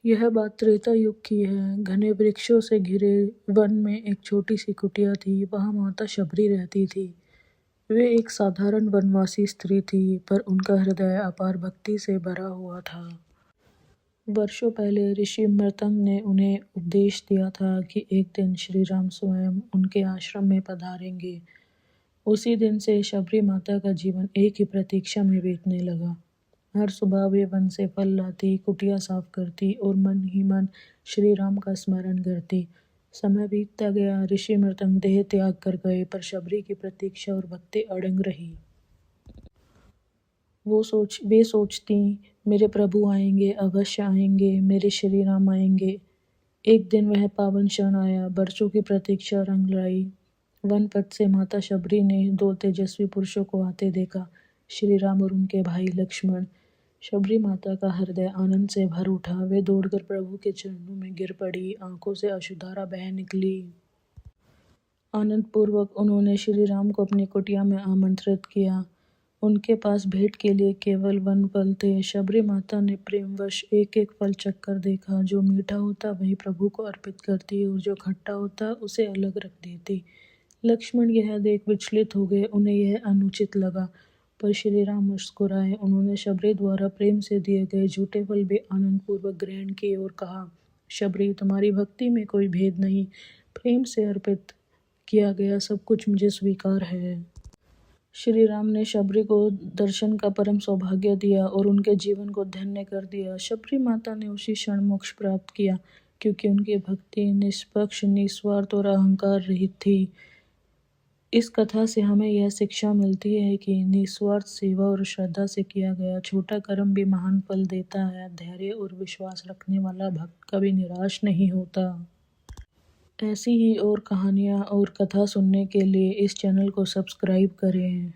यह बात त्रेता युग की है। घने वृक्षों से घिरे वन में एक छोटी सी कुटिया थी। वहाँ माता शबरी रहती थी। वे एक साधारण वनवासी स्त्री थी, पर उनका हृदय अपार भक्ति से भरा हुआ था। वर्षों पहले ऋषि मृतंग ने उन्हें उपदेश दिया था कि एक दिन श्री राम स्वयं उनके आश्रम में पधारेंगे। उसी दिन से शबरी माता का जीवन एक ही प्रतीक्षा में बीतने लगा। हर सुबह वे वन से फल लाती, कुटिया साफ करती और मन ही मन श्री राम का स्मरण करती। समय बीतता गया। ऋषि मृतंग देह त्याग कर गए, पर शबरी की प्रतीक्षा और भक्ति अड़ंग रही। वे सोचती, मेरे प्रभु आएंगे, अवश्य आएंगे, मेरे श्री राम आएंगे। एक दिन वह पावन क्षण आया। बरसों की प्रतीक्षा रंग लाई। वन पथ से माता शबरी ने दो तेजस्वी पुरुषों को आते देखा, श्री राम और उनके भाई लक्ष्मण। शबरी माता का हृदय आनंद से भर उठा। वे दौड़कर प्रभु के चरणों में गिर पड़ी। आंखों से अश्रुधारा बह निकली। आनंद पूर्वक उन्होंने श्री राम को अपनी कुटिया में आमंत्रित किया। उनके पास भेंट के लिए केवल वन फल थे। शबरी माता ने प्रेमवश एक एक फल चखकर देखा। जो मीठा होता वही प्रभु को अर्पित करती और जो खट्टा होता उसे अलग रख देती। लक्ष्मण यह देख विचलित हो गए। उन्हें यह अनुचित लगा, पर श्री राम मुस्कुराए। उन्होंने शबरी द्वारा प्रेम से दिए गए झूठे फल भी आनंदपूर्वक ग्रहण किए और कहा, शबरी, तुम्हारी भक्ति में कोई भेद नहीं। प्रेम से अर्पित किया गया सब कुछ मुझे स्वीकार है। श्री राम ने शबरी को दर्शन का परम सौभाग्य दिया और उनके जीवन को धन्य कर दिया। शबरी माता ने उसी क्षण मोक्ष प्राप्त किया, क्योंकि उनकी भक्ति निष्पक्ष, निस्वार्थ और अहंकार रहित थी। इस कथा से हमें यह शिक्षा मिलती है कि निस्वार्थ सेवा और श्रद्धा से किया गया छोटा कर्म भी महान फल देता है। धैर्य और विश्वास रखने वाला भक्त कभी निराश नहीं होता। ऐसी ही और कहानियाँ और कथा सुनने के लिए इस चैनल को सब्सक्राइब करें।